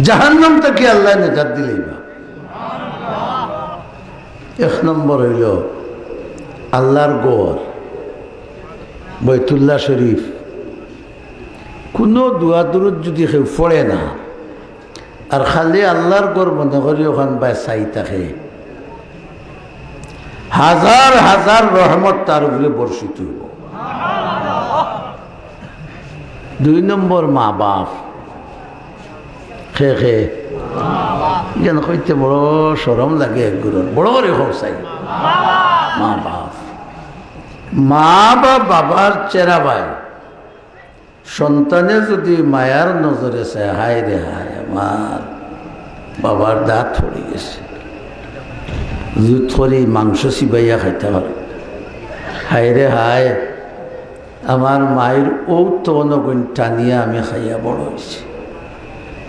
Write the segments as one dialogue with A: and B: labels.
A: জাহান্নাম থেকে আল্লাহ নেজাত দিলেইবা। এক নম্বর হইল আল্লাহর গড় বাইতুল্লাহ শরীফ। কোনো দোয়া দুরুদ যদি কেউ পড়ে না আর খালি আল্লাহর গড় মনে করি ওখান বাই চাই থাকে, হাজার হাজার রহমত তার উপরে বর্ষিত হইব। 2 নম্বর মা বাপ। খে যেন কইতে বড় সরম লাগে, একগুলোর বড় করে হোক চাই মা বাপ। মা বা বাবার চেরা ভাই সন্তানে যদি মায়ার নজরে চায়, হায় রে হায় আমার বাবার দাঁত পড়ে গেছে, জুত করে মাংস চিবাইয়া খাইতে পারে, হায় রে হায় আমার মায়ের ও তো অনগুণ টানিয়া আমি খাইয়া বড় হয়েছি,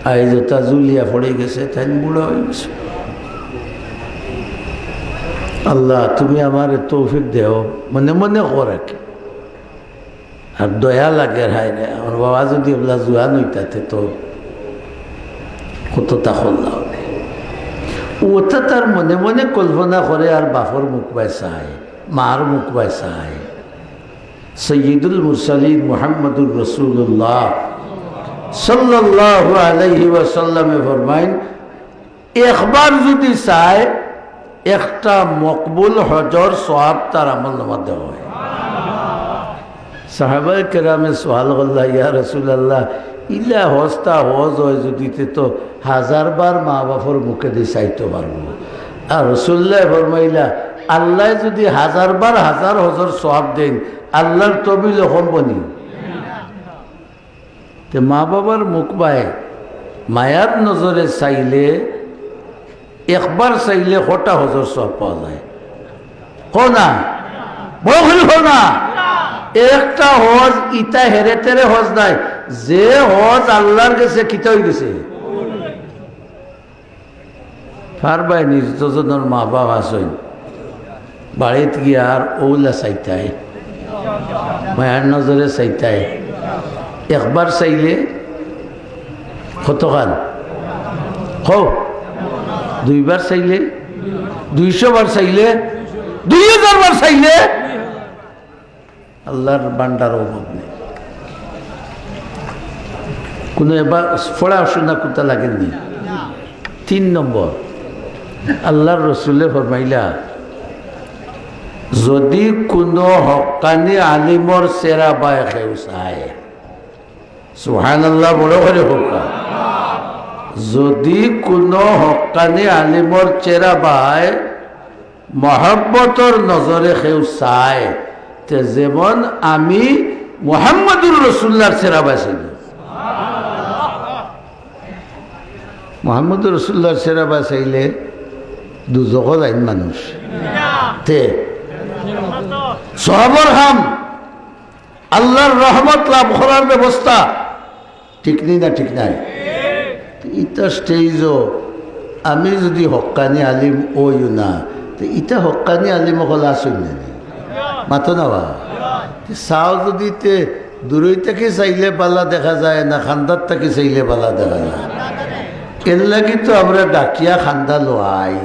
A: আই জোতা জুলিয়া পড়ে গেছে, তাই বুড়ো হয়ে গেছে। আল্লাহ তুমি আমার তৌফিক দেও, মনে মনে করাকে আর দয়া লাগে। হায় রে আমার বাবা যদি ওগুলা জোয়ান হইতাতে তো কতটা খোল্লা হবে। ওটা তার মনে মনে কল্পনা করে আর বাপর মুখ বাই চায়, মার মুখ বাই চায়। সৈয়দুল মুরসালিন মুহাম্মদুর রাসূলুল্লাহ সাল্লাল্লাহু আলাইহি ওয়াসাল্লামে ফরমাইন, একবার যদি চায় একটা মকবুল হজর সওয়াব তার আমলনামা দেওয়া হয়। সাহাবায়ে কেরামে সুআল করলা, ইয়া রাসূলুল্লাহ ইলা হজটা হজ হয় যদি তো 1000 বার মা বাপর মুখে দিয়ে চাইতে পারবো। আর রাসূলুল্লাহ ফরমাইলা, আল্লাহ যদি 1000 বার 1000 হজর সওয়াব দেন, আল্লাহর তবিল সম্বনি। তে মা বাবার মুখ বায় মায়ার নজরে চাইলে, একবার চাইলে কটা হজর সওয়াব পাওয়া যায়? না বড় না একটা হজ ইটা হেরে তেরে হজ নাই, যে হজ আল্লাহর গেছে কিতা হয়ে গেছে। পারবাই নির্যোজনের মা বাবা আসেন বাড়িতে গিয়ে আর ওলা চাইতাই, মায়ার নজরে চাইতাই। একবার চাইলে কতখান হো, 2 বার চাইলে 200 বার চাইলে 2000 বার চাইলে আল্লাহর বান্দার অভাব নেই। কোনো এবার পড়াশোনা করতে লাগেননি। 3 নম্বর আল্লাহর রসুলে ফরমাইলা, যদি কোনো হক্কানি আলিমর চেরা বায় খেউ চায়, সুবহানাল্লাহ বড় করে হোকা, যদি কোনো হক্কানি আলিমর চেরা বায় মহব্বতর নজরে খেউ চায়, যেমন আমি মুহাম্মদুর রাসূলুল্লাহর চেরা বাই। মুহাম্মদুর রাসূলুল্লাহর চেরা বাই চাইলে দুজক যাইন মানুষ, তে সবর হাম আল্লাহর রহমত লাভ করার ব্যবস্থা ঠিক নেই না? ঠিক নাই? ইটা স্টেজও আমি যদি হক্কানি আলিম ওই না, তো ইটা হক্কানি আলিম হল আসুন না মাতো না বা চাও যদি তে দূরই থেকে চাইলে পালা দেখা যায় না, খান্দার থেকে চাইলে পালা দেখা যায়। এর লাগি তো আমরা ডাকিয়া খান্দা লোয়াই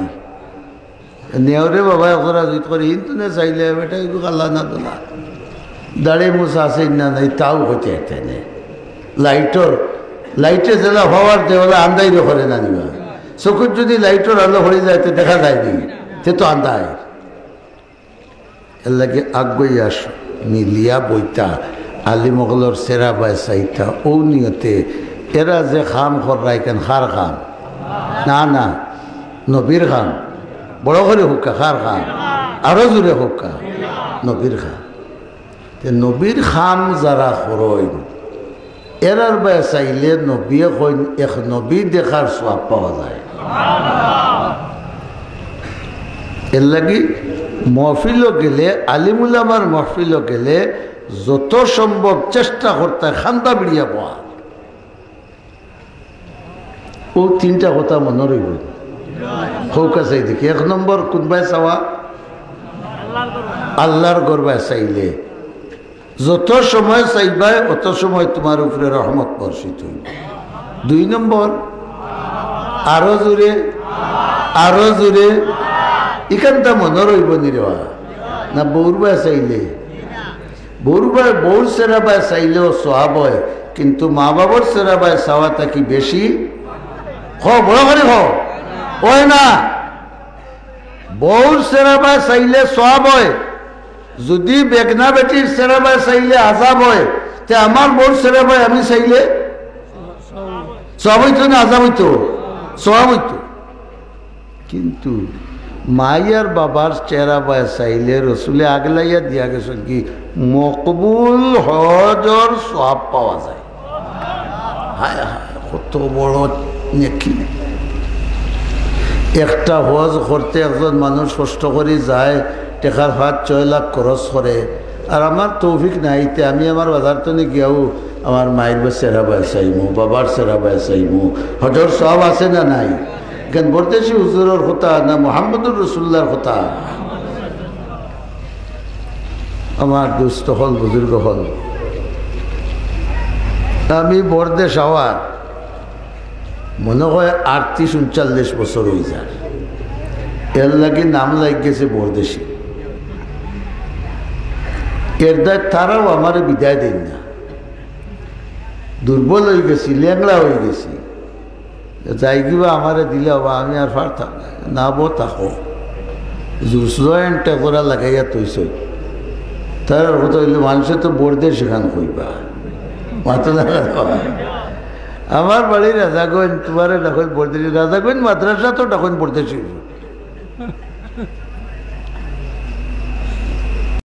A: নেওরে বাবা ওরা যদি করে কিন্তু না চাইলে বেটা এগুলো আল্লাহ না তোলা দাঁড়ে মোছা আছে না নাই তাও হইতে একটা নেই। লাইটে জেলা হওয়ার দেওয়ালা আন্দাই করে না নিবা, চকুর যদি লাইটর আলো হয়ে যায় তো দেখা যায়নি, সে তো আন্দায়। এর লাগে আগুই আস মিলিয়া বইতা আলিমগলর সেরা বাই চাইতা ও নিয়তে এরা যে খাম করাই কেন খার খাম না না নবীর খাম বড় করে হুক্কা, খার খাম আরো জোরে হুক্কা নবীর খাম। নবীর খাম যারা হরইন এরার বাই চাইলে নবী কইন এক নবী দেখার সওয়াব পাওয়া যায়। এর লাগি মহফিলও গেলে আলিমুলামার মহফিলও গেলে যত সম্ভব চেষ্টা করতে খান্দা বিড়িয়া পাওয়া। ও 3টা কথা মনে রইব হোক আছে দেখি। 1 নম্বর কোনবাই চাওয়া আল্লাহর গর্বায় চাইলে যত সময় চাইবাই অত সময় তোমার উপরে রহমত বর্ষিত হইব। 2 নম্বর আরো জোরে, আরো জোরে। এখানটা মনে রইব নিরেওয়া না বউর বাই চাইলে, বউর সেরা বাই চাইলেও সোয়াব হয়, কিন্তু মা বাবার সেরা বাই চাওয়াটা কি বেশি? বড় করে হয় না। বউর সেরা বাই চাইলে সোয়াব হয়, যদি বেগনা বেটির সেরা বাই চাইলে আজাব হয়, তে আমার বউর সেরা বাই আমি চাইলে সব হইতো না আজাব হইতো? সব হইতো। কিন্তু মাইয়ার বাবার চেহারা বাই চাইলে রসুলে আগলাইয়া দিয়া গেছেন কি মকবুল হজর সব পাওয়া যায়। হায় হায়, কত বড় নেকি! একটা হজ করতে একজন মানুষ কষ্ট করে যায়, টেকার 5-6 লাখ খরচ করে, আর আমার তৌফিক নাইতে আমি আমার বাজার তো গিয়াও আমার মায়ের চেহারা বাই চাইমু, বাবার চেহারা বাই চাইমু, হজর সব আছে না নাই? কেন বলতেছি হুজুরের কথা না মুহাম্মদুর রাসূলুল্লাহর কথা? আমার দুস্থ হল, বুজুর্গ হল, আমি বরদেশ হওয়ার মনে হয় 38-39 বছর হয়ে যায়। এর লাগে নাম লাগ গেছে বরদেশি। এর দায় তারাও আমার বিদায় দেন না। দুর্বল হয়ে গেছি, ল্যাংড়া হয়ে গেছি, যাই কিবা আমারে দিলে হবা, আমি আর পারতাম না। বো থাকো জয়েন্টটা করা লাগাইয়া তৈছ। তার কথা হইলে মানুষের তো বর্দে সেখান কইবা মাথা লাগা। আমার বাড়ি রাজাগঞ্জ, তোমার তখন বর্দেশি, রাজাগঞ্জ মাদ্রাসা তো তখন বর্দেশি।